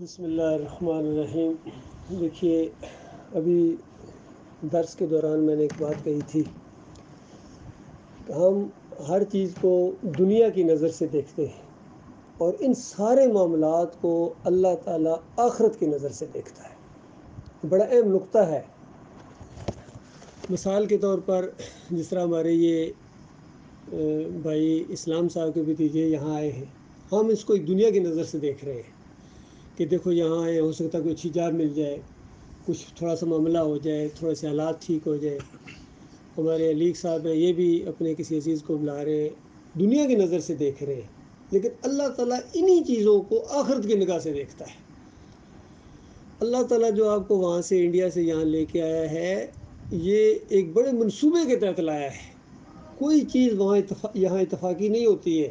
بسم اللہ الرحمن الرحیم۔ دیکھیے، ابھی درس کے دوران میں نے ایک بات کہی تھی کہ ہم ہر چیز کو دنیا کی نظر سے دیکھتے ہیں اور ان سارے معاملات کو اللہ تعالیٰ آخرت کی نظر سے دیکھتا ہے۔ بڑا اہم نقطہ ہے۔ مثال کے طور پر جس طرح ہمارے یہ بھائی اسلام صاحب کے بھتیجے یہاں آئے ہیں، ہم اس کو ایک دنیا کی نظر سے دیکھ رہے ہیں کہ دیکھو یہاں آئے، ہو سکتا ہے کوئی اچھی جاب مل جائے، کچھ تھوڑا سا معاملہ ہو جائے، تھوڑے سے حالات ٹھیک ہو جائے۔ ہمارے علیق صاحب ہیں، یہ بھی اپنے کسی عزیز کو بلا رہے ہیں، دنیا کی نظر سے دیکھ رہے ہیں، لیکن اللہ تعالیٰ انہی چیزوں کو آخرت کی نگاہ سے دیکھتا ہے۔ اللہ تعالیٰ جو آپ کو وہاں سے انڈیا سے یہاں لے کے آیا ہے، یہ ایک بڑے منصوبے کے تحت لایا ہے۔ کوئی چیز وہاں یہاں اتفاقی نہیں ہوتی ہے،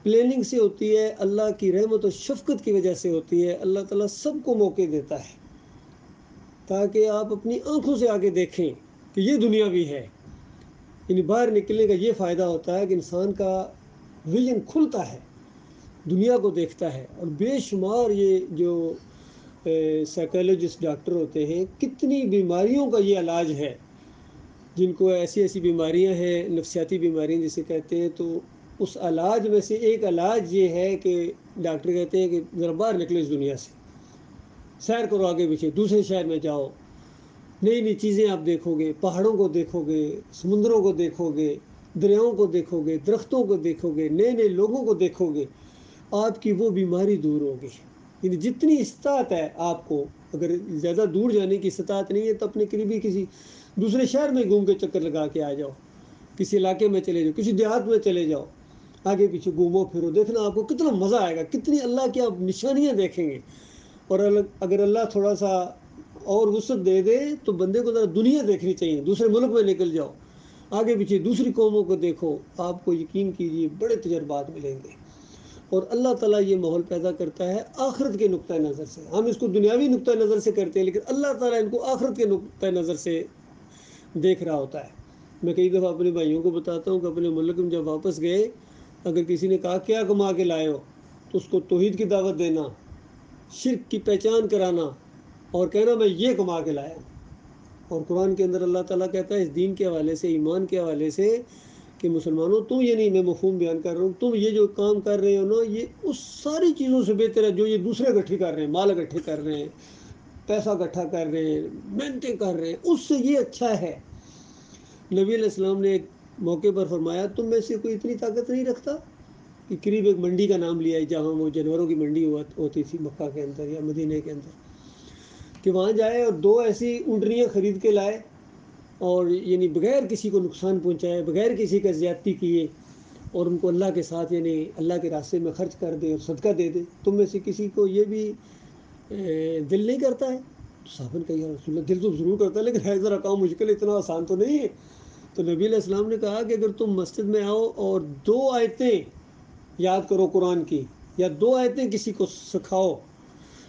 پلاننگ سے ہوتی ہے، اللہ کی رحمت و شفقت کی وجہ سے ہوتی ہے۔ اللہ تعالیٰ سب کو موقع دیتا ہے تاکہ آپ اپنی آنکھوں سے آگے دیکھیں کہ یہ دنیا بھی ہے۔ یعنی باہر نکلنے کا یہ فائدہ ہوتا ہے کہ انسان کا ویژن کھلتا ہے، دنیا کو دیکھتا ہے۔ اور بے شمار یہ جو سائیکالوجسٹ ڈاکٹر ہوتے ہیں، کتنی بیماریوں کا یہ علاج ہے، جن کو ایسی ایسی بیماریاں ہیں، نفسیاتی بیماریاں جسے کہتے ہیں، تو اس علاج میں سے ایک علاج یہ ہے کہ ڈاکٹر کہتے ہیں کہ ذرا باہر نکلو اس دنیا سے، سیر کرو آگے پیچھے، دوسرے شہر میں جاؤ، نئی نئی چیزیں آپ دیکھو گے، پہاڑوں کو دیکھو گے، سمندروں کو دیکھو گے، دریاؤں کو دیکھو گے، درختوں کو دیکھو گے، نئے نئے لوگوں کو دیکھو گے، آپ کی وہ بیماری دور ہوگی۔ یعنی جتنی استطاعت ہے آپ کو، اگر زیادہ دور جانے کی استطاعت نہیں ہے تو اپنے قریبی کسی دوسرے شہر میں گھوم کے چکر لگا کے آ جاؤ، کسی علاقے میں چلے جاؤ، کسی دیہات میں چلے جاؤ، آگے پیچھے گھومو پھرو، دیکھنا آپ کو کتنا مزہ آئے گا، کتنی اللہ کی آپ نشانیاں دیکھیں گے۔ اور اگر اللہ تھوڑا سا اور وسعت دے دے تو بندے کو ذرا دنیا دیکھنی چاہیے، دوسرے ملک میں نکل جاؤ، آگے پیچھے دوسری قوموں کو دیکھو، آپ کو یقین کیجیے بڑے تجربات ملیں گے۔ اور اللہ تعالیٰ یہ ماحول پیدا کرتا ہے آخرت کے نقطۂ نظر سے۔ ہم اس کو دنیاوی نقطۂ نظر سے کرتے ہیں، لیکن اللہ تعالیٰ ان کو آخرت کے نقطۂ نظر سے دیکھ رہا ہوتا ہے۔ میں کئی دفعہ اپنے بھائیوں کو بتاتا ہوں کہ اپنے ملک میں جب واپس گئے، اگر کسی نے کہا کیا کما کے لائے ہو، تو اس کو توحید کی دعوت دینا، شرک کی پہچان کرانا، اور کہنا میں یہ کما کے لایا ہوں۔ اور قرآن کے اندر اللہ تعالیٰ کہتا ہے اس دین کے حوالے سے، ایمان کے حوالے سے، کہ مسلمانوں تم یہ نہیں، میں مفہوم بیان کر رہا ہوں، تم یہ جو کام کر رہے ہو نا، یہ اس ساری چیزوں سے بہتر ہے جو یہ دوسرے اکٹھے کر رہے ہیں، مال اکٹھے کر رہے ہیں، پیسہ اکٹھا کر رہے ہیں، محنتیں کر رہے ہیں، اس سے یہ اچھا ہے۔ نبی علیہ السلام نے ایک موقع پر فرمایا تم میں سے کوئی اتنی طاقت نہیں رکھتا کہ قریب ایک منڈی کا نام لیا ہے جہاں وہ جانوروں کی منڈی ہوتی تھی مکہ کے اندر یا مدینہ کے اندر، کہ وہاں جائے اور 2 ایسی اونٹنیاں خرید کے لائے، اور یعنی بغیر کسی کو نقصان پہنچائے، بغیر کسی کا زیادتی کیے، اور ان کو اللہ کے ساتھ یعنی اللہ کے راستے میں خرچ کر دے اور صدقہ دے دے۔ تم میں سے کسی کو یہ بھی دل نہیں کرتا ہے؟ تو صحابہ نے کہا یا رسول اللہ دل تو ضرور کرتا ہے، لیکن ہے ذرا کام مشکل، اتنا آسان تو نہیں ہے۔ تو نبی علیہ السلام نے کہا کہ اگر تم مسجد میں آؤ اور 2 آیتیں یاد کرو قرآن کی، یا 2 آیتیں کسی کو سکھاؤ،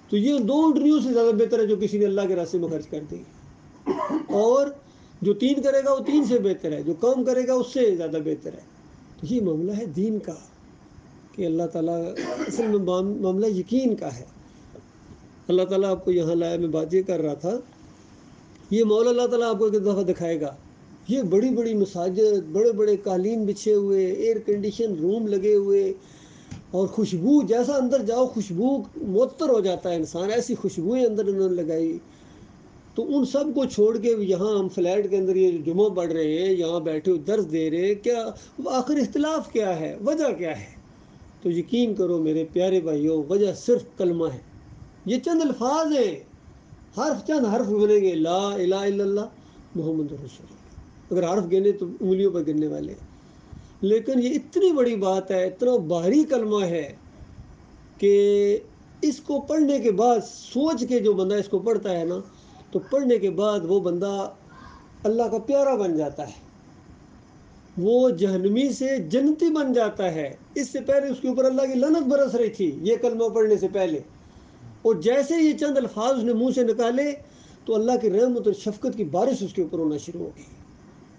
تو یہ 2 اونٹنیوں سے زیادہ بہتر ہے جو کسی نے اللہ کے راستے میں خرچ کر دی۔ اور جو 3 کرے گا وہ 3 سے بہتر ہے، جو کم کرے گا اس سے زیادہ بہتر ہے۔ تو یہ معاملہ ہے دین کا، کہ اللہ تعالیٰ اصل میں معاملہ یقین کا ہے۔ اللہ تعالیٰ آپ کو یہاں لایا، میں بات یہ کر رہا تھا، یہ ماحول اللہ تعالیٰ آپ کو ایک دفعہ دکھائے گا، یہ بڑی بڑی مساجد، بڑے بڑے قالین بچھے ہوئے، ایئر کنڈیشن روم لگے ہوئے، اور خوشبو جیسا اندر جاؤ خوشبو معطر ہو جاتا ہے انسان، ایسی خوشبوئیں اندر انہوں نے لگائی۔ تو ان سب کو چھوڑ کے یہاں ہم فلیٹ کے اندر یہ جمعہ پڑھ رہے ہیں، یہاں بیٹھے درس دے رہے ہیں، کیا آخر اختلاف کیا ہے، وجہ کیا ہے؟ تو یقین کرو میرے پیارے بھائیوں، وجہ صرف کلمہ ہے۔ یہ چند الفاظ ہیں، چند حرف بنیں گے، لا الہ الا اللہ محمد رسول اللہ، اگر حرف گنے تو انگلیوں پر گننے والے ہیں، لیکن یہ اتنی بڑی بات ہے، اتنا بھاری کلمہ ہے کہ اس کو پڑھنے کے بعد سوچ کے جو بندہ اس کو پڑھتا ہے نا، تو پڑھنے کے بعد وہ بندہ اللہ کا پیارا بن جاتا ہے، وہ جہنمی سے جنتی بن جاتا ہے۔ اس سے پہلے اس کے اوپر اللہ کی لعنت برس رہی تھی یہ کلمہ پڑھنے سے پہلے، اور جیسے یہ چند الفاظ اس نے منہ سے نکالے تو اللہ کی رحمت اور شفقت کی بارش اس کے اوپر ہونا شروع ہو گئی۔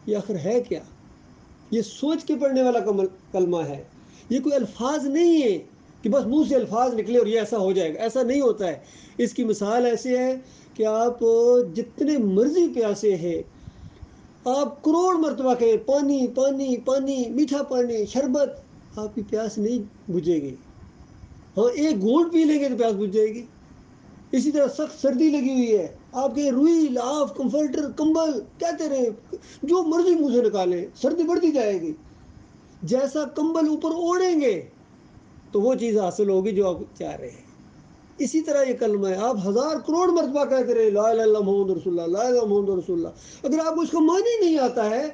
یہ آخر ہے کیا؟ یہ سوچ کے پڑھنے والا کلمہ ہے، یہ کوئی الفاظ نہیں ہے کہ بس منہ سے الفاظ نکلے اور یہ ایسا ہو جائے گا، ایسا نہیں ہوتا ہے۔ اس کی مثال ایسے ہے کہ آپ جتنے مرضی پیاسے ہیں، آپ کروڑ مرتبہ کہیں پانی پانی پانی، میٹھا پانی، شربت، آپ کی پیاس نہیں بجھے گی۔ ہاں ایک گھونٹ پی لیں گے تو پیاس بجھ جائے گی۔ اسی طرح سخت سردی لگی ہوئی ہے، آپ کے روئی، لاف، کمفرٹر، کمبل کہتے رہے، جو مرضی منہ سے نکالیں، سردی بڑھتی جائے گی۔ جیسا کمبل اوپر اوڑھیں گے تو وہ چیز حاصل ہوگی جو آپ چاہ رہے ہیں۔ اسی طرح یہ کلمہ ہے، آپ 1000 کروڑ مرتبہ کہتے رہے لا الہ الا اللہ محمد رسول اللہ، لا الہ الا اللہ محمد رسول اللہ، اگر آپ کو اس کا معنی نہیں آتا ہے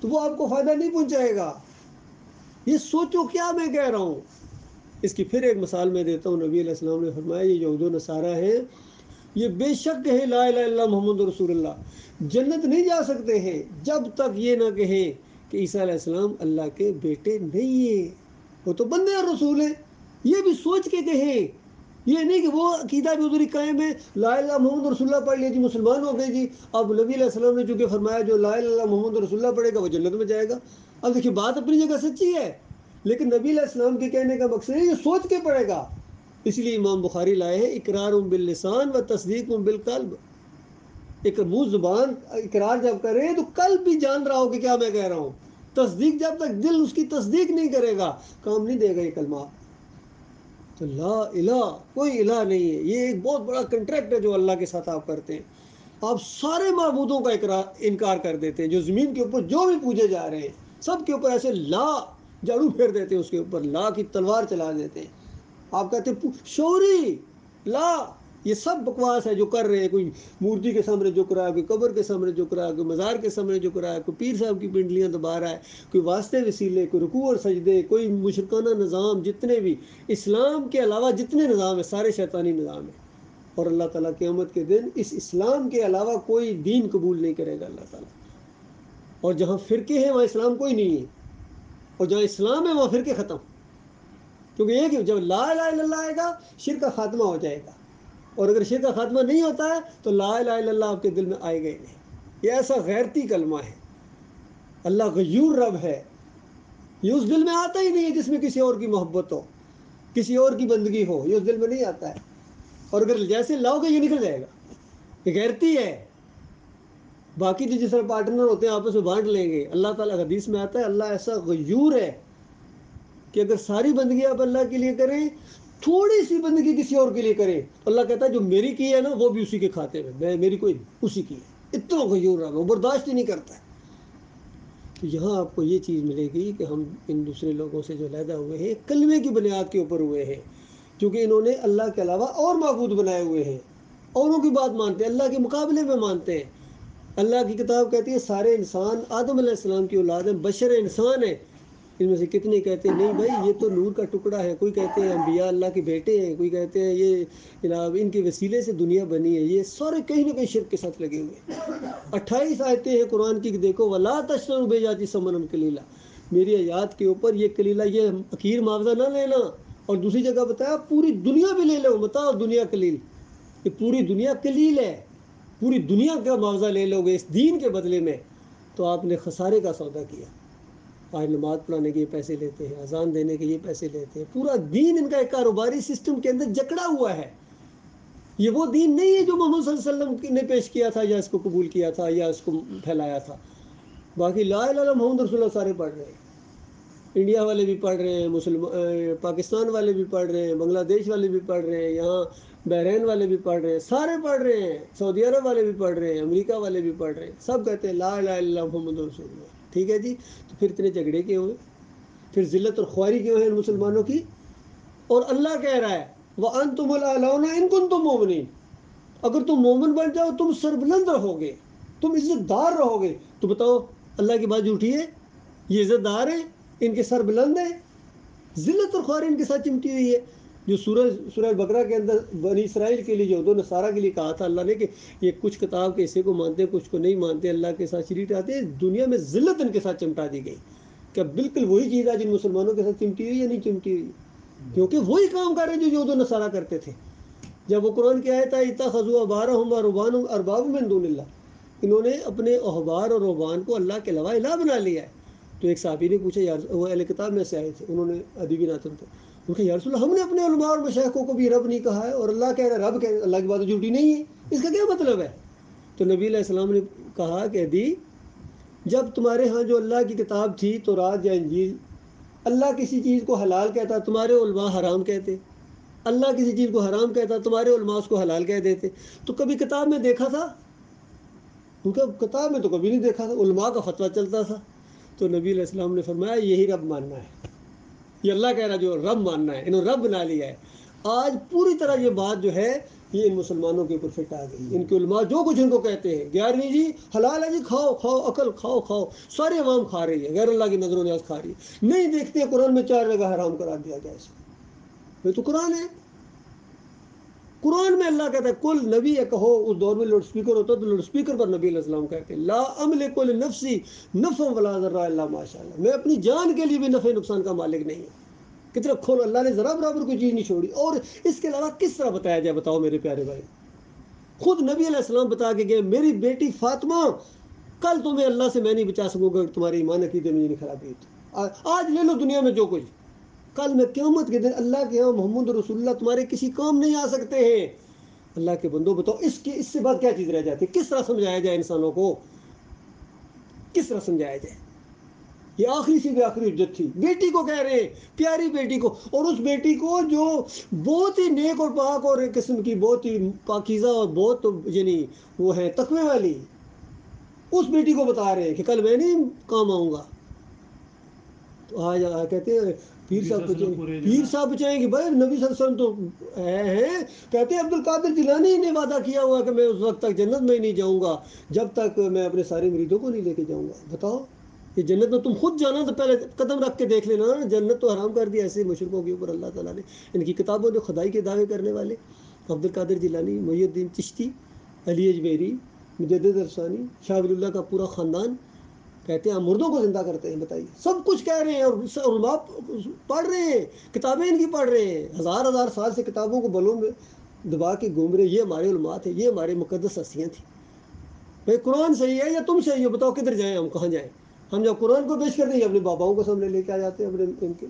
تو وہ آپ کو فائدہ نہیں پہنچائے گا۔ یہ سوچو کیا میں کہہ رہا ہوں۔ اس کی پھر ایک مثال میں دیتا ہوں۔ نبی علیہ السلام نے فرمایا یہ یہود و نصارہ ہیں، یہ بے شک کہیں لا الہ الا اللہ محمد رسول اللہ، جنت نہیں جا سکتے ہیں جب تک یہ نہ کہیں کہ عیسیٰ علیہ السلام اللہ کے بیٹے نہیں ہیں، وہ تو بندے اور رسول ہیں۔ یہ بھی سوچ کے کہیں، یہ نہیں کہ وہ عقیدہ بھی ادھر ہی قائم ہے، لا الہ الا اللہ محمد رسول اللہ پڑھ لیا جی مسلمان ہو گئے جی۔ اب نبی علیہ السلام نے چونکہ فرمایا جو لا الہ الا اللہ محمد رسول اللہ پڑھے گا وہ جنت میں جائے گا۔ اب دیکھیے بات اپنی جگہ سچی ہے، لیکن نبی علیہ السلام کے کہنے کا مقصد ہے یہ سوچ کے پڑھے گا۔ اس لیے امام بخاری لائے ہیں اقرار باللسان و تصدیق بالقلب۔ ایک منہ زبان اقرار جب کرے تو قلب بھی جان رہا ہو کہ کیا میں کہہ رہا ہوں، تصدیق جب تک دل اس کی تصدیق نہیں کرے گا کام نہیں دے گا یہ کلمہ۔ تو لا الہ، کوئی الہ نہیں ہے، یہ ایک بہت بڑا کنٹریکٹ ہے جو اللہ کے ساتھ آپ کرتے ہیں۔ آپ سارے معبودوں کا انکار کر دیتے ہیں، جو زمین کے اوپر جو بھی پوجے جا رہے ہیں سب کے اوپر ایسے لا جاڑو پھیر دیتے ہیں، اس کے اوپر لا کی تلوار چلا دیتے ہیں۔ آپ کہتے ہیں شوری لا، یہ سب بکواس ہے جو کر رہے ہیں، کوئی مورتی کے سامنے جھک رہا ہے، کوئی قبر کے سامنے جھک رہا ہے، کوئی مزار کے سامنے جھک رہا ہے، کوئی پیر صاحب کی پنڈلیاں دبا رہا ہے، کوئی واسطے وسیلے، کوئی رکوع اور سجدے، کوئی مشرکانہ نظام، جتنے بھی اسلام کے علاوہ جتنے نظام ہیں سارے شیطانی نظام ہیں۔ اور اللہ تعالیٰ قیامت کے دن اس اسلام کے علاوہ کوئی دین قبول نہیں کرے گا اللہ تعالیٰ۔ اور جہاں فرقے ہیں وہاں اسلام کوئی نہیں ہے، اور جہاں اسلام ہے وہاں فرقے ختم، کیونکہ ایک ہی جب لا الہ الا اللہ آئے گا شرک کا خاتمہ ہو جائے گا، اور اگر شرک کا خاتمہ نہیں ہوتا ہے تو لا الہ الا اللہ آپ کے دل میں آئے گا ہی نہیں۔ یہ ایسا غیرتی کلمہ ہے، اللہ غیور رب ہے، یہ اس دل میں آتا ہی نہیں ہے جس میں کسی اور کی محبت ہو، کسی اور کی بندگی ہو، یہ اس دل میں نہیں آتا ہے۔ اور اگر جیسے لاؤ گے یہ نکل جائے گا، یہ غیرتی ہے۔ باقی جو جس طرح پارٹنر ہوتے ہیں آپس میں بانٹ لیں گے، اللہ تعالیٰ حدیث میں آتا ہے اللہ ایسا غیور ہے کہ اگر ساری بندگی آپ اللہ کے لیے کریں، تھوڑی سی بندگی کسی اور کے لیے کریں، اللہ کہتا ہے جو میری کی ہے نا وہ بھی اسی کے کھاتے میں، میں میری کوئی اسی کی ہے، اتنا غیور ہے وہ، برداشت ہی نہیں کرتا ہے۔ تو یہاں آپ کو یہ چیز ملے گی کہ ہم ان دوسرے لوگوں سے جو علیحدہ ہوئے ہیں کلمے کی بنیاد کے اوپر ہوئے ہیں، کیونکہ انہوں نے اللہ کے علاوہ اور معبود بنائے ہوئے ہیں، اوروں کی بات مانتے ہیں، اللہ کے مقابلے میں مانتے ہیں۔ اللہ کی کتاب کہتی ہے سارے انسان آدم علیہ السلام کی اولاد ہیں، بشر انسان ہے۔ ان میں سے کتنے کہتے ہیں نہیں بھائی یہ تو نور کا ٹکڑا ہے، کوئی کہتے ہیں انبیاء اللہ کے بیٹے ہیں، کوئی کہتے ہیں یہ جناب ان کے وسیلے سے دنیا بنی ہے۔ یہ سارے کہیں نہ کہیں شرک کے ساتھ لگے ہوئے ہیں۔ 28 آیتیں ہیں قرآن کی کہ دیکھو وَلَا تَشْتَرُوا بِآيَاتِي ثَمَنًا قَلِيلًا، میری آیات کے اوپر یہ قلیلہ، یہ حقیر معاوضہ نہ لینا۔ اور دوسری جگہ بتایا پوری دنیا بھی لے لو، متاع دنیا قلیل، یہ پوری دنیا قلیل ہے، پوری دنیا کا معاوضہ لے لو گے اس دین کے بدلے میں تو آپ نے خسارے کا سودا کیا۔ آج نماز پڑھانے کے یہ پیسے لیتے ہیں، اذان دینے کے یہ پیسے لیتے ہیں، پورا دین ان کا ایک کاروباری سسٹم کے اندر جکڑا ہوا ہے۔ یہ وہ دین نہیں ہے جو محمد صلی اللہ علیہ وسلم نے پیش کیا تھا یا اس کو قبول کیا تھا یا اس کو پھیلایا تھا۔ باقی لا الہ الا اللہ محمد رسول اللہ سارے پڑھ رہے ہیں، انڈیا والے بھی پڑھ رہے ہیں، پاکستان والے بھی پڑھ رہے ہیں، بنگلہ دیش والے بھی پڑھ رہے ہیں، یہاں بحرین والے بھی پڑھ رہے ہیں، سارے پڑھ رہے ہیں، سعودی عرب والے بھی پڑھ رہے ہیں، امریکہ والے بھی پڑھ رہے ہیں، سب کہتے ہیں لا الہ الا اللہ محمد رسول اللہ۔ ٹھیک ہے جی، تو پھر اتنے جھگڑے کیوں ہوئے؟ پھر ذلت اور خواری کیوں ہے ان مسلمانوں کی؟ اور اللہ کہہ رہا ہے وَأَنْتُمُ الْأَعْلَوْنَ إِن كُنتُم مُؤْمِنِينَ، اگر تم مومن بن جاؤ تم سربلند رہو گے، تم عزت دار رہو گے۔ تو بتاؤ اللہ کی بات جھوٹی ہے؟ یہ عزت دار ہیں، ان کے سر بلند ہیں، ذلت اور خواری ان کے ساتھ چمٹی ہوئی ہے۔ جو سورہ بقرہ کے اندر بنی اسرائیل کے لیے، یہود و نصارہ کے لیے کہا تھا اللہ نے کہ یہ کچھ کتاب کے حصے کو مانتے ہیں کچھ کو نہیں مانتے، اللہ کے ساتھ شریک آتے ہیں، دنیا میں ذلت ان کے ساتھ چمٹا دی گئی۔ کیا بالکل وہی چیز ہے جن مسلمانوں کے ساتھ چمٹی ہوئی یا نہیں چمٹی ہوئی؟ کیونکہ وہی کام کر رہے ہیں جو یہود و نصارہ کرتے تھے۔ جب وہ قرآن کی آیت آئی اتخذوا احبارهم ورهبانهم اربابا من دون اللہ، انہوں نے اپنے احبار اور رہبان کو اللہ کے علاوہ الہ بنا لیا ہے۔ تو ایک صحابی نے پوچھا یار، وہ اہل کتاب میں سے آئے تھے، انہوں نے ادیب ناتن تھے، ان کا یا رسول اللہ ہم نے اپنے علماء اور مشائخوں کو بھی رب نہیں کہا ہے، اور اللہ کہہ رہا ہے رب کہہ رہا ہے، اللہ کی بات جھوٹی نہیں ہے، اس کا کیا مطلب ہے؟ تو نبی علیہ السلام نے کہا کہ دی جب تمہارے ہاں جو اللہ کی کتاب تھی تورات یا انجیل، اللہ کسی چیز کو حلال کہتا تمہارے علماء حرام کہتے، اللہ کسی چیز کو حرام کہتا تمہارے علماء اس کو حلال کہہ دیتے، تو کبھی کتاب میں دیکھا تھا؟ ان کا کتاب میں تو کبھی نہیں دیکھا تھا، علماء کا فتویٰ چلتا تھا۔ تو نبی علیہ السلام نے فرمایا یہی رب ماننا ہے، یہ اللہ کہہ رہا جو رب ماننا ہے، انہوں رب بنا لیا ہے۔ آج پوری طرح یہ بات جو ہے یہ ان مسلمانوں کے اوپر فٹ آ گئی، ان کے علماء جو کچھ ان کو کہتے ہیں 11ویں جی حلال ہے جی، کھاؤ کھاؤ عقل کھاؤ کھاؤ، ساری عوام کھا رہی ہے، غیر اللہ کی نظر و نیاز کھا رہی ہے، نہیں دیکھتے قرآن میں 4 جگہ حرام کرا دیا گیا اسے، یہ تو قرآن ہے، قرآن میں اللہ کہتا ہے کل نبی ہے کہو، اس دور میں لاؤڈ اسپیکر ہوتا تو لاؤڈ اسپیکر پر نبی علیہ السلام کہتے ہیں لا املک لنفسی نفعا ولا ضرا الا ما شاء اللہ، میں اپنی جان کے لیے بھی نفع نقصان کا مالک نہیں ہوں۔ کتنا کھول، اللہ نے ذرا برابر کوئی چیز نہیں چھوڑی، اور اس کے علاوہ کس طرح بتایا جائے بتاؤ میرے پیارے بھائی؟ خود نبی علیہ السلام بتا کے گئے میری بیٹی فاطمہ کل تمہیں اللہ سے میں نہیں بچا سکوں گا، تمہاری ایمان عقیدے میں نہیں خرابی ہوئی، آج لے لو دنیا میں جو کچھ، کل میں قیامت کے دن اللہ کے یہاں محمد رسول اللہ تمہارے کسی کام نہیں آ سکتے ہیں۔ اللہ کے بندوں بتاؤ اس سے بعد کیا چیز رہ جاتی؟ کس طرح سمجھایا جائے انسانوں کو، کس طرح سمجھایا جائے؟ یہ آخری سے بھی آخری حجت تھی، بیٹی کو کہہ رہے ہیں، پیاری بیٹی کو، اور اس بیٹی کو جو بہت ہی نیک اور پاک اور ایک قسم کی بہت ہی پاکیزہ اور بہت یعنی وہ ہے تقوی والی، اس بیٹی کو بتا رہے ہیں کہ کل میں نہیں کام آؤں گا۔ تو آج کہتے ہیں پیر صاحب بچائیں گے، بھائی نبی صلی اللہ علیہ وسلم تو ہیں، کہتے ہیں عبد القادر جیلانی نے وعدہ کیا ہوا کہ میں اس وقت تک جنت میں نہیں جاؤں گا جب تک میں اپنے سارے مریدوں کو نہیں لے کے جاؤں گا۔ بتاؤ یہ جنت میں تم خود جانا تو پہلے قدم رکھ کے دیکھ لینا، جنت تو حرام کر دیا ایسے مشرکوں کے اوپر اللہ تعالیٰ نے، ان کی کتابوں نے خدائی کے دعوے کرنے والے، عبد القادر جیلانی، محی الدین چشتی، علی اجمیری، مجدد افسانی، شاہ ولی اللہ کا پورا خاندان، کہتے ہیں ہم مردوں کو زندہ کرتے ہیں۔ بتائیے، سب کچھ کہہ رہے ہیں، اور علماء پڑھ رہے ہیں، کتابیں ان کی پڑھ رہے ہیں، ہزار ہزار سال سے کتابوں کو بلوں میں دبا کے گھوم رہے، یہ ہمارے علماء تھے، یہ ہمارے مقدس ہستیاں تھیں۔ بھائی قرآن صحیح ہے یا تم صحیح ہو؟ بتاؤ کدھر جائیں ہم، کہاں جائیں؟ ہم جب قرآن کو پیش کرتے ہیں اپنے باباؤں کو سامنے لے کے آ جاتے ہیں، اپنے ان کے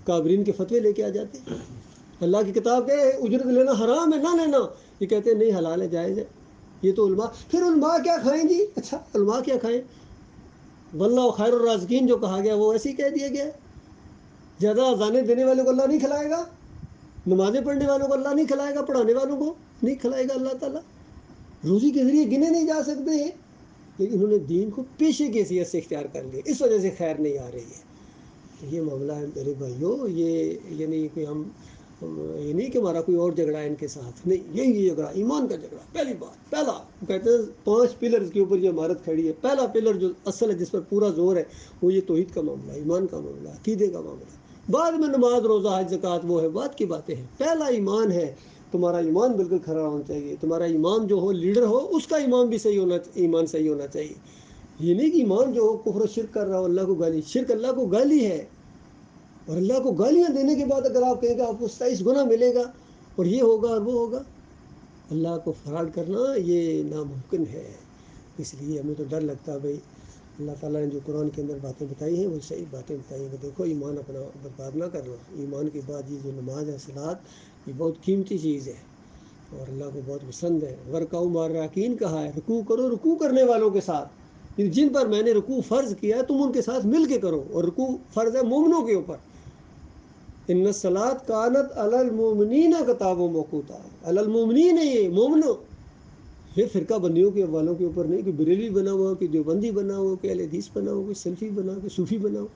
کابرین کے فتوے لے کے آ جاتے ہیں۔ اللہ کی کتاب کے اجرت لینا حرام ہے، نہ لینا، یہ کہتے ہیں نہیں حلال ہے جائز ہے۔ یہ تو علماء، پھر علماء کیا کھائیں جی؟ اچھا علماء کیا کھائیں؟ واللہ خیر الرازقین جو کہا گیا وہ ایسے ہی کہہ دیا گیا، زیادہ اذانیں دینے والوں کو اللہ نہیں کھلائے گا، نمازیں پڑھنے والوں کو اللہ نہیں کھلائے گا، پڑھانے والوں کو نہیں کھلائے گا اللہ تعالیٰ، روزی کے ذریعے گنے نہیں جا سکتے ہیں، لیکن انہوں نے دین کو پیشے کی حیثیت سے اختیار کر لیا، اس وجہ سے خیر نہیں آ رہی ہے۔ تو یہ معاملہ ہے میرے بھائیوں، یہ یعنی کہ ہم یہ نہیں کہ ہمارا کوئی اور جھگڑا ہے ان کے ساتھ، نہیں، یہی جھگڑا ایمان کا جھگڑا۔ پہلی بات، پہلا کہتے ہیں 5 پلرز کے اوپر یہ عمارت کھڑی ہے، پہلا پلر جو اصل ہے جس پر پورا زور ہے وہ یہ توحید کا معاملہ ہے، ایمان کا معاملہ ہے، عقیدے کا معاملہ ہے، بعد میں نماز روزہ حج زکوٰۃ وہ ہے بعد کی باتیں ہیں، پہلا ایمان ہے۔ تمہارا ایمان بالکل کھرا ہونا چاہیے، تمہارا ایمان جو ہو لیڈر ہو اس کا ایمان بھی صحیح ہونا، ایمان صحیح ہونا چاہیے، یہ نہیں کہ ایمان جو ہو کفر و شرک کر رہا ہو، اللہ کو گالی، شرک اللہ کو گالی ہے، اور اللہ کو گالیاں دینے کے بعد اگر آپ کہیں گے آپ کو 27 گنا ملے گا اور یہ ہوگا اور وہ ہوگا، اللہ کو فراڈ کرنا یہ ناممکن ہے۔ اس لیے ہمیں تو ڈر لگتا ہے بھائی، اللہ تعالیٰ نے جو قرآن کے اندر باتیں بتائی ہیں وہ صحیح باتیں بتائی ہیں کہ دیکھو ایمان اپنا برباد نہ کرنا، ایمان کے بعد یہ جو نماز ہے صلاۃ یہ بہت قیمتی چیز ہے اور اللہ کو بہت پسند ہے۔ ورکعوا مع الراکعین کہا ہے، رکوع کرو رکوع کرنے والوں کے ساتھ، جن پر میں نے رکوع فرض کیا ہے تم ان کے ساتھ مل کے کرو، اور رکوع فرض ہے مومنوں کے اوپر، ان الصلاۃ کانت علی المؤمنین کتابا موقوتا، علی المؤمنین، یہ مومنوں، یہ فرقہ بندیوں کے والوں کے اوپر نہیں، کہ بریلوی بنا ہوا، کہ دیوبندی بنا ہوا، کہ اہل حدیث بنا ہوا، کہ سلفی بنا ہوا، کہ صوفی بنا ہوا،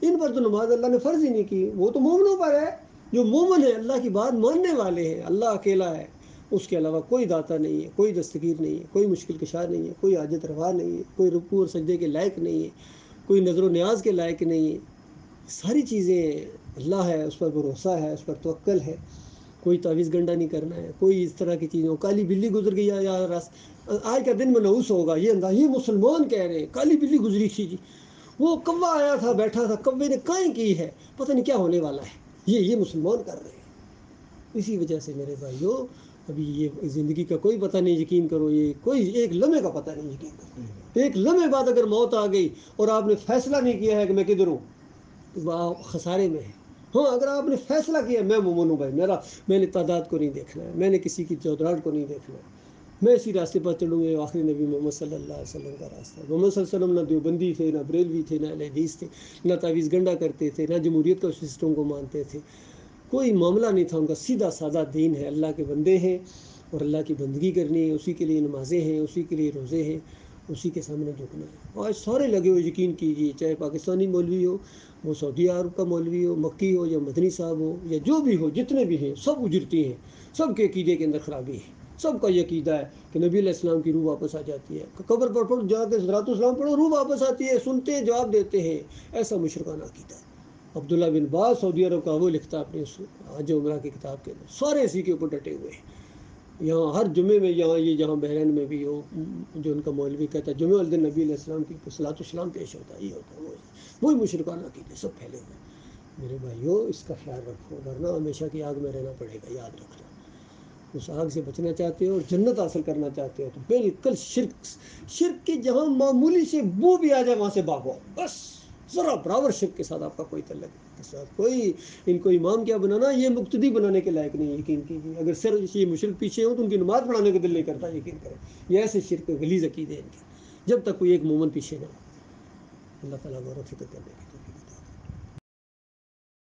ان پر تو نماز اللہ نے فرض ہی نہیں کی، وہ تو مومنوں پر ہے، جو مومن ہے اللہ کی بات ماننے والے ہیں، اللہ اکیلا ہے، اس کے علاوہ کوئی داتا نہیں ہے، کوئی دستگیر نہیں ہے، کوئی مشکل کشا نہیں ہے، کوئی حاجت روا نہیں ہے، کوئی رکوع اور سجدے کے لائق نہیں ہے، کوئی نظر و نیاز کے لائق نہیں ہے، ساری چیزیں اللہ ہے، اس پر بھروسہ ہے، اس پر توکل ہے، کوئی تعویذ گنڈا نہیں کرنا ہے، کوئی اس طرح کی چیزوں، کالی بلی گزر گئی یا آج کا دن منحوس ہوگا، یہ مسلمان کہہ رہے ہیں کالی بلی گزری تھی جی، وہ کوا آیا تھا بیٹھا تھا، کوے نے کائیں کی ہے، پتہ نہیں کیا ہونے والا ہے، یہ مسلمان کر رہے ہیں۔ اسی وجہ سے میرے بھائیوں ابھی یہ زندگی کا کوئی پتہ نہیں، یقین کرو یہ کوئی ایک لمحے کا پتہ نہیں، یقین کرو ایک لمحے بعد اگر موت آ گئی اور آپ نے فیصلہ نہیں کیا ہے کہ میں کدھر ہوں، تو وہ خسارے میں ہے، ہاں اگر آپ نے فیصلہ کیا میں مومن ہوں بھائی، میں نے تعداد کو نہیں دیکھنا ہے، میں نے کسی کی چودراہٹ کو نہیں دیکھنا ہے، میں اسی راستے پر چلوں گا آخری نبی محمد صلی اللہ علیہ وسلم کا راستہ۔ محمد صلی اللہ علیہ وسلم نہ دیوبندی تھے، نہ بریلوی تھے، نہ اہل حدیث تھے، نہ تعویذ گنڈا کرتے تھے، نہ جمہوریت کا سسٹم کو مانتے تھے، کوئی معاملہ نہیں تھا ان کا، سیدھا سادہ دین ہے، اللہ کے بندے ہیں اور اللہ کی بندگی کرنی ہے، اسی کے لیے نمازیں ہیں، اسی کے لیے روزے ہیں، اسی کے سامنے جھکنا ہے۔ آج سارے لگے ہوئے، یقین کیجیے، چاہے پاکستانی مولوی ہو، وہ سعودی عرب کا مولوی ہو، مکی ہو یا مدنی صاحب ہو یا جو بھی ہو، جتنے بھی ہیں سب اجرتی ہیں، سب کے عقیدے کے اندر خرابی ہے۔ سب کا یہ عقیدہ ہے کہ نبی علیہ السلام کی روح واپس آ جاتی ہے، قبر پر پڑھ جا کے صلاۃ السلام پڑھو، روح واپس آتی ہے، سنتے ہیں، جواب دیتے ہیں۔ ایسا مشرکانہ عقیدہ ہے۔ عبداللہ بن باز سعودی عرب کا وہ لکھتا ہے اپنی حج عمرہ کی کتاب کے اندر، سارے اسی کے اوپر ڈٹے ہوئے ہیں۔ یہاں ہر جمعے میں، یہاں یہ جہاں بحرین میں بھی ہو، جو ان کا مولوی کہتا ہے جمعہ والدین نبی علیہ السلام کی صلاۃ السلام پیش ہوتا ہے، یہ ہوتا ہے، وہی مشرکانہ عقیدے سب پھیلے ہوئے ہیں۔ میرے بھائیو اس کا خیال رکھو، ورنہ ہمیشہ کی آگ میں رہنا پڑے گا، یاد رکھنا۔ اس آگ سے بچنا چاہتے ہو اور جنت حاصل کرنا چاہتے ہو تو بالکل شرک کی جہاں معمولی سے بو بھی آ جائے وہاں سے بھاگو، بس ذرا برابر شرک کے ساتھ آپ کا کوئی تعلق نہیں، کے ساتھ کوئی ان کو امام کیا بنانا، یہ مقتدی بنانے کے لائق نہیں، یقین کیجیے۔ اگر سر یہ مشرک پیچھے ہوں تو ان کی نماز پڑھانے کو دل نہیں کرتا، یقین کریں، یہ ایسے شرک غلیظ عقیدے ہیں ان کے، جب تک کوئی ایک مومن پیچھے نہ ہو۔ اللہ تعالیٰ غور و فکر کرنے کی